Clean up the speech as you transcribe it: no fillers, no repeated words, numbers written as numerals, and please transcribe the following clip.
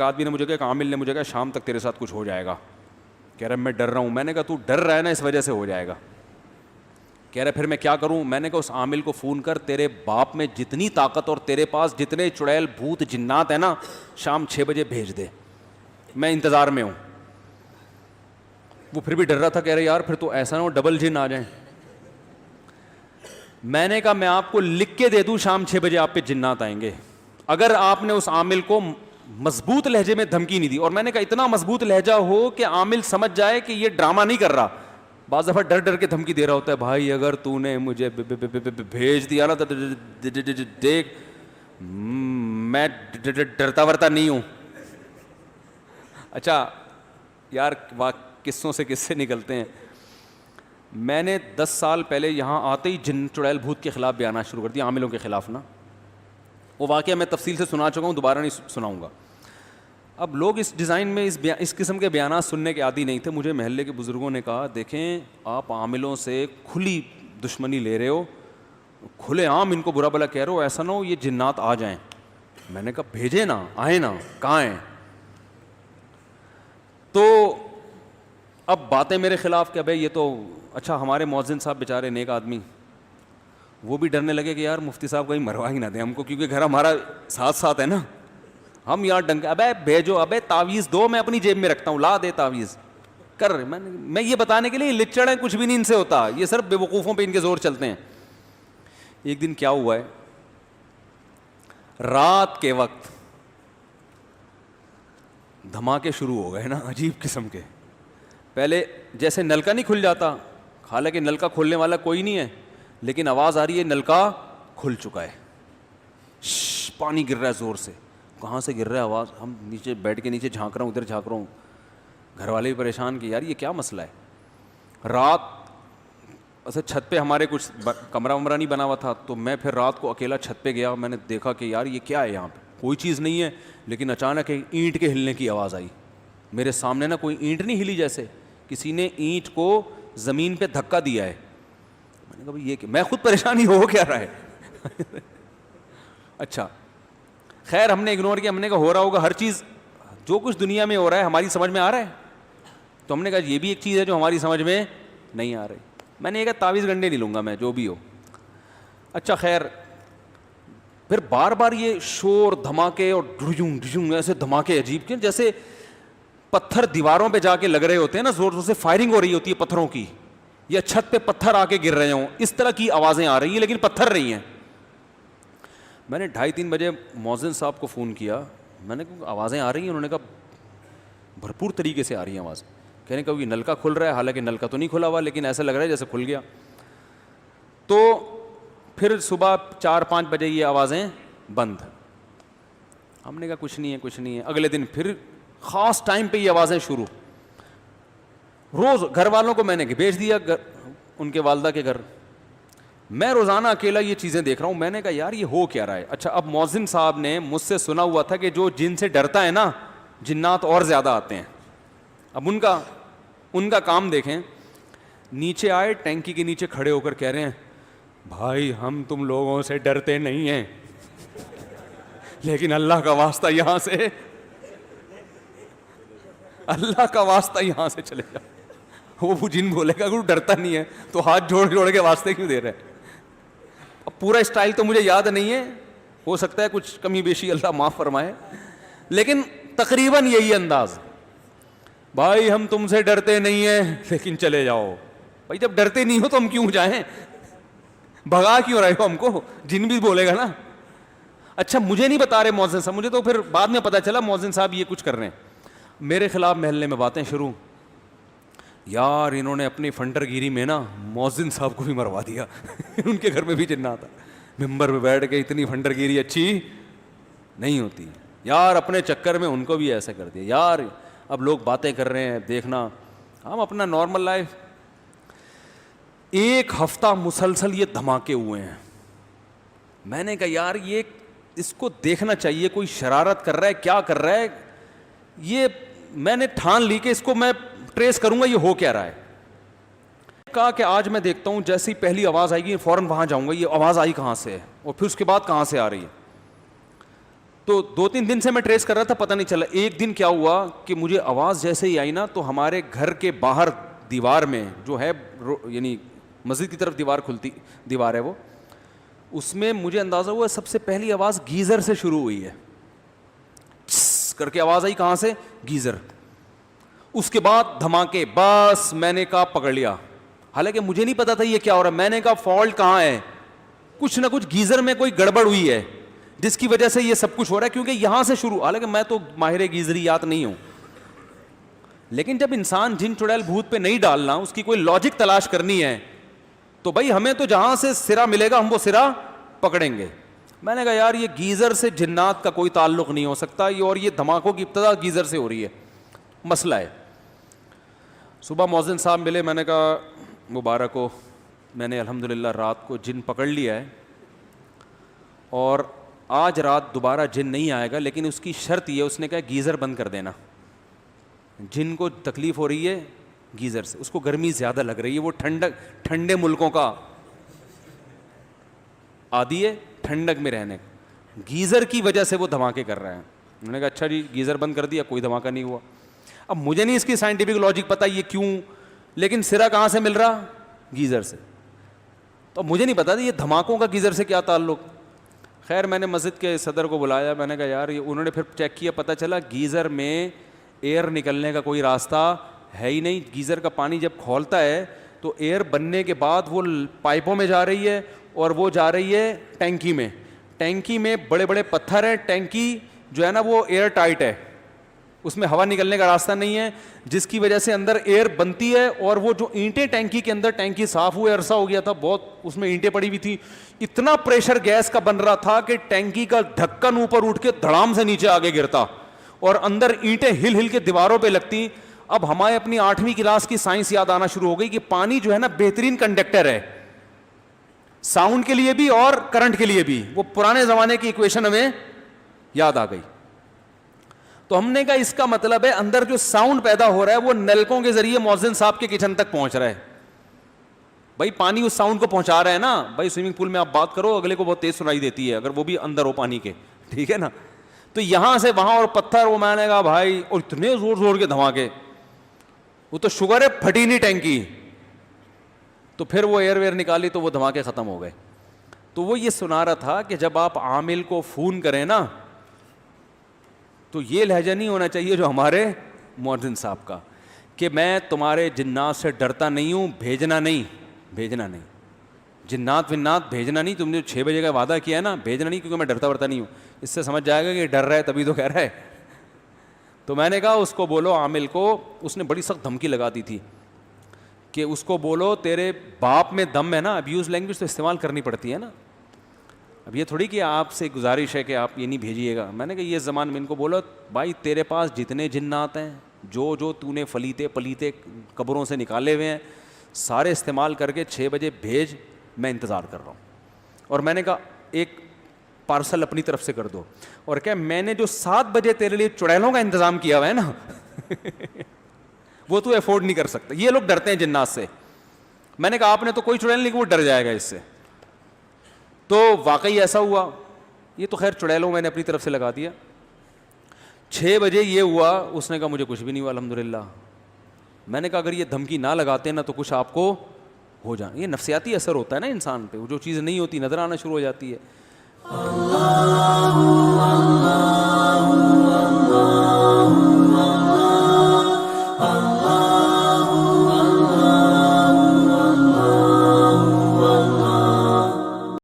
آدمی نے مجھے کہا, عامل نے مجھے کہا شام تک تیرے ساتھ کچھ ہو جائے گا. کہہ رہا میں ڈر رہا ہوں. میں نے کہا تو ڈر رہا ہے نا, اس وجہ سے ہو جائے گا. کہہ رہا پھر میں کیا کروں؟ میں نے کہا اس عامل کو فون کر, تیرے باپ میں جتنی طاقت اور تیرے پاس جتنے چڑیل بھوت جنات ہیں نا, شام 6 بجے بھیج دے, میں انتظار میں ہوں. وہ پھر بھی ڈر رہا تھا. کہہ رہے یار پھر تو ایسا نہ ہو ڈبل جن آ جائیں. میں نے کہا میں آپ کو لکھ کے دے دوں شام 6 بجے آپ پہ جنات آئیں گے, اگر آپ نے اس عامل کو مضبوط لہجے میں دھمکی نہیں دی. اور میں نے کہا اتنا مضبوط لہجہ ہو کہ عامل سمجھ جائے کہ یہ ڈرامہ نہیں کر رہا. بعض دفعہ ڈر ڈر کے دھمکی دے رہا ہوتا ہے, بھائی اگر تو نے مجھے بھیج دیا نا تو دیکھ میں ڈرتا ورتا نہیں ہوں. اچھا یار قصوں سے قصے نکلتے ہیں. میں نے 10 سال پہلے یہاں آتے ہی جن چڑیل بھوت کے خلاف بیانات شروع کر دیا, عاملوں کے خلاف نا. وہ واقعہ میں تفصیل سے سنا چکا ہوں, دوبارہ نہیں سناؤں گا. اب لوگ اس ڈیزائن میں اس قسم کے بیانات سننے کے عادی نہیں تھے. مجھے محلے کے بزرگوں نے کہا دیکھیں آپ عاملوں سے کھلی دشمنی لے رہے ہو, کھلے عام ان کو برا بلا کہہ رہے ہو, ایسا نہ ہو یہ جنات آ جائیں. میں نے کہا بھیجے نا, آئے نا, کہاں ہیں؟ تو اب باتیں میرے خلاف کہ بھائی یہ تو اچھا ہمارے مؤذن صاحب بیچارے نیک آدمی, وہ بھی ڈرنے لگے کہ یار مفتی صاحب کہیں مروا ہی نہ دیں ہم کو, کیونکہ گھر ہمارا ساتھ ساتھ ہے نا. ہم یار ڈنگ ابے بھیجو, ابے تعویذ دو, میں اپنی جیب میں رکھتا ہوں, لا دے تعویذ کر. میں یہ بتانے کے لیے لچڑ ہیں, کچھ بھی نہیں ان سے ہوتا, یہ صرف بے وقوفوں پہ ان کے زور چلتے ہیں. ایک دن کیا ہوا ہے, رات کے وقت دھماکے شروع ہو گئے نا عجیب قسم کے. پہلے جیسے نلکا نہیں کھل جاتا, حالانکہ نلکا کھولنے والا کوئی نہیں ہے, لیکن آواز آ رہی ہے نلکا کھل چکا ہے, پانی گر رہا ہے زور سے. کہاں سے گر رہا ہے آواز؟ ہم نیچے بیٹھ کے نیچے جھانک رہا ہوں, ادھر جھانک رہا ہوں. گھر والے بھی پریشان کہ یار یہ کیا مسئلہ ہے. رات ایسے چھت پہ ہمارے کچھ کمرہ ومرہ نہیں بنا ہوا تھا, تو میں پھر رات کو اکیلا چھت پہ گیا. میں نے دیکھا کہ یار یہ کیا ہے, یہاں پہ کوئی چیز نہیں ہے, لیکن اچانک اینٹ کے ہلنے کی آواز آئی. میرے سامنے نا کوئی اینٹ نہیں ہلی, جیسے کسی نے اینٹ کو زمین پہ دھکا دیا ہے. میں نے کہا بھائی یہ میں خود پریشانی ہو کیا رہا ہے. اچھا خیر ہم نے اگنور کیا, ہم نے کہا ہو رہا ہوگا ہر چیز, جو کچھ دنیا میں ہو رہا ہے ہماری سمجھ میں آ رہا ہے. تو ہم نے کہا یہ بھی ایک چیز ہے جو ہماری سمجھ میں نہیں آ رہی. میں نے یہ کہا تعویذ گنڈے نہیں لوں گا میں, جو بھی ہو. اچھا خیر پھر بار بار یہ شور دھماکے اور ڈھجوں ڈھجوں ایسے دھماکے عجیب کے, جیسے پتھر دیواروں پہ جا کے لگ رہے ہوتے ہیں نا, زور زور سے فائرنگ ہو رہی ہوتی ہے پتھروں کی, یا چھت پہ پتھر آ کے گر رہے ہوں, اس طرح کی آوازیں آ رہی ہیں لیکن پتھر رہی ہیں. میں نے 2:30-3 بجے مؤذن صاحب کو فون کیا. میں نے کہا آوازیں آ رہی ہیں؟ انہوں نے کہا بھرپور طریقے سے آ رہی ہیں آواز. کہنے کا یہ نلکا کھل رہا ہے, حالانکہ نلکا تو نہیں کھلا ہوا, لیکن ایسا لگ رہا ہے جیسے کھل گیا. تو پھر صبح 4-5 بجے یہ آوازیں بند. ہم نے کہا کچھ نہیں ہے کچھ نہیں ہے. اگلے دن پھر خاص ٹائم پہ یہ آوازیں شروع. روز گھر والوں کو میں نے بھیج دیا ان کے والدہ کے گھر. میں روزانہ اکیلا یہ چیزیں دیکھ رہا ہوں. میں نے کہا یار یہ ہو کیا رہا ہے. اچھا اب مؤذن صاحب نے مجھ سے سنا ہوا تھا کہ جو جن سے ڈرتا ہے نا, جنات اور زیادہ آتے ہیں. اب ان کا کام دیکھیں, نیچے آئے ٹینکی کے نیچے کھڑے ہو کر کہہ رہے ہیں بھائی ہم تم لوگوں سے ڈرتے نہیں ہیں, لیکن اللہ کا واسطہ یہاں سے, اللہ کا واسطہ یہاں سے چلے جاؤ. وہ جن بولے گا کہ ڈرتا نہیں ہے تو ہاتھ جوڑ جوڑ کے واسطے کیوں دے رہے ہیں. اب پورا اسٹائل تو مجھے یاد نہیں ہے, ہو سکتا ہے کچھ کمی بیشی اللہ معاف فرمائے, لیکن تقریباً یہی انداز. بھائی ہم تم سے ڈرتے نہیں ہیں لیکن چلے جاؤ. بھائی جب ڈرتے نہیں ہو تو ہم کیوں جائیں, بھگا کیوں رہے ہو ہم کو؟ جن بھی بولے گا نا. اچھا مجھے نہیں بتا رہے مؤذن صاحب, مجھے تو پھر بعد میں پتا چلا مؤذن صاحب یہ کچھ کر رہے ہیں. میرے خلاف محلے میں باتیں شروع. یار انہوں نے اپنی فنٹر گیری میں نا مؤذن صاحب کو بھی مروا دیا. ان کے گھر میں بھی جنات آتا. ممبر پہ بیٹھ کے اتنی فنٹر گیری اچھی نہیں ہوتی یار, اپنے چکر میں ان کو بھی ایسا کر دیا. یار اب لوگ باتیں کر رہے ہیں, دیکھنا ہم اپنا نارمل لائف. 1 ہفتہ مسلسل یہ دھماکے ہوئے ہیں. میں نے کہا یار یہ اس کو دیکھنا چاہیے, کوئی شرارت کر رہا ہے, کیا کر رہا ہے. یہ میں نے ٹھان لی کہ اس کو میں ٹریس کروں گا یہ ہو کیا رہا ہے. کہا کہ آج میں دیکھتا ہوں جیسی پہلی آواز آئے گی فوراً وہاں جاؤں گا, یہ آواز آئی کہاں سے ہے اور پھر اس کے بعد کہاں سے آ رہی ہے. تو 2-3 دن سے میں ٹریس کر رہا تھا, پتہ نہیں چلا. ایک دن کیا ہوا کہ مجھے آواز جیسے ہی آئی نا, تو ہمارے گھر کے باہر دیوار میں جو ہے, یعنی مسجد کی طرف دیوار ہے وہ, اس میں مجھے اندازہ ہوا سب سے پہلی آواز گیزر سے شروع ہوئی ہے. کر کے آواز آئی, کہاں سے؟ گیزر. اس کے بعد دھماکے. بس میں نے کہا پکڑ لیا, حالانکہ مجھے نہیں پتا تھا یہ کیا ہو رہا ہے. میں نے کہا فالٹ کہاں ہے, کچھ نہ کچھ گیزر میں کوئی گڑبڑ ہوئی ہے جس کی وجہ سے یہ سب کچھ ہو رہا ہے, کیونکہ یہاں سے شروع. حالانکہ میں تو ماہر گیزریات نہیں ہوں, لیکن جب انسان جن چڑیل بھوت پہ نہیں ڈالنا, اس کی کوئی لاجک تلاش کرنی ہے, تو بھائی ہمیں تو جہاں سے سرا ملے گا ہم وہ سرا پکڑیں گے. میں نے کہا یار یہ گیزر سے جنات کا کوئی تعلق نہیں ہو سکتا, اور یہ دھماکوں کی ابتدا گیزر سے ہو رہی ہے, مسئلہ ہے. صبح مؤذن صاحب ملے, میں نے کہا مبارک ہو, میں نے الحمدللہ رات کو جن پکڑ لیا ہے, اور آج رات دوبارہ جن نہیں آئے گا, لیکن اس کی شرط یہ, اس نے کہا گیزر بند کر دینا. جن کو تکلیف ہو رہی ہے گیزر سے, اس کو گرمی زیادہ لگ رہی ہے, وہ ٹھنڈے ملکوں کا عادی ہے ٹھنڈک میں رہنے, گیزر کی وجہ سے وہ دھماکے کر رہے ہیں. میں نے کہا اچھا جی, گیزر بند کر دیا, کوئی دھماکہ نہیں ہوا. اب مجھے نہیں اس کی سائنٹیفک لاجک پتہ یہ کیوں, لیکن سرا کہاں سے مل رہا؟ گیزر سے. تو مجھے نہیں پتا یہ دھماکوں کا گیزر سے کیا تعلق. خیر میں نے مسجد کے صدر کو بلایا, میں نے کہا یار یہ, انہوں نے پھر چیک کیا, پتہ چلا گیزر میں ایئر نکلنے کا کوئی راستہ ہے ہی نہیں. گیزر کا پانی جب کھولتا ہے تو ایئر بننے کے بعد وہ پائپوں میں جا رہی ہے, اور وہ جا رہی ہے ٹینکی میں. ٹینکی میں بڑے بڑے پتھر ہیں, ٹینکی جو ہے نا وہ ایئر ٹائٹ ہے, اس میں ہوا نکلنے کا راستہ نہیں ہے, جس کی وجہ سے اندر ایئر بنتی ہے. اور وہ جو اینٹیں ٹینکی کے اندر, ٹینکی صاف ہوئے عرصہ ہو گیا تھا بہت, اس میں اینٹیں پڑی ہوئی تھی, اتنا پریشر گیس کا بن رہا تھا کہ ٹینکی کا ڈھکن اوپر اٹھ کے دھڑام سے نیچے آگے گرتا, اور اندر اینٹیں ہل ہل کے دیواروں پہ لگتی. اب ہمارے اپنی 8ویں کلاس کی سائنس یاد آنا شروع ہو گئی کہ پانی جو ہے نا بہترین کنڈکٹر ہے, ساؤنڈ کے لیے بھی اور کرنٹ کے لیے بھی. وہ پرانے زمانے کی ایکویشن ہمیں یاد آ گئی. تو ہم نے کہا اس کا مطلب ہے اندر جو ساؤنڈ پیدا ہو رہا ہے وہ نلکوں کے ذریعے مؤذن صاحب کے کچن تک پہنچ رہا ہے. بھائی پانی اس ساؤنڈ کو پہنچا رہا ہے نا. بھائی سوئمنگ پول میں آپ بات کرو, اگلے کو بہت تیز سنائی دیتی ہے اگر وہ بھی اندر ہو پانی کے, ٹھیک ہے نا. تو یہاں سے وہاں, اور پتھر, وہ میں نے کہا بھائی, اور اتنے زور زور کے دھماکے, وہ تو شوگر ہے پھٹی نہیں ٹینکی. تو پھر وہ ایئر ویئر نکالی تو وہ دھماکے ختم ہو گئے. تو وہ یہ سنا رہا تھا کہ جب آپ عامل کو فون کریں نا, تو یہ لہجہ نہیں ہونا چاہیے جو ہمارے مؤذن صاحب کا, کہ میں تمہارے جنات سے ڈرتا نہیں ہوں, بھیجنا نہیں, بھیجنا نہیں, جنات ونات بھیجنا نہیں, تم نے 6 بجے کا وعدہ کیا ہے نا, بھیجنا نہیں, کیونکہ میں ڈرتا ورتا نہیں ہوں. اس سے سمجھ جائے گا کہ ڈر رہا ہے تبھی تو کہہ رہا ہے. تو میں نے کہا اس کو بولو عامل کو, اس نے بڑی سخت دھمکی لگا دی تھی کہ اس کو بولو تیرے باپ میں دم ہے نا. ابیوز لینگویج تو استعمال کرنی پڑتی ہے نا. اب یہ تھوڑی کہ آپ سے گزارش ہے کہ آپ یہ نہیں بھیجیے گا. میں نے کہا یہ زمان میں ان کو بولو بھائی تیرے پاس جتنے جنات ہیں, جو تو نے فلیتے پلیتے قبروں سے نکالے ہوئے ہیں, سارے استعمال کر کے 6 بجے بھیج, میں انتظار کر رہا ہوں. اور میں نے کہا ایک پارسل اپنی طرف سے کر دو, اور کیا میں نے جو 7 بجے تیرے لیے چڑیلوں کا انتظام کیا ہوا ہے نا وہ تو افورڈ نہیں کر سکتا. یہ لوگ ڈرتے ہیں جنات سے. میں نے کہا آپ نے تو کوئی چڑیل نہیں کہ وہ ڈر جائے گا اس سے. تو واقعی ایسا ہوا. یہ تو خیر چڑیلوں میں نے اپنی طرف سے لگا دیا. 6 بجے یہ ہوا, اس نے کہا مجھے کچھ بھی نہیں ہوا الحمدللہ. میں نے کہا اگر یہ دھمکی نہ لگاتے نا تو کچھ آپ کو ہو جانا. یہ نفسیاتی اثر ہوتا ہے نا انسان پہ, وہ جو چیز نہیں ہوتی نظر آنا شروع ہو جاتی ہے.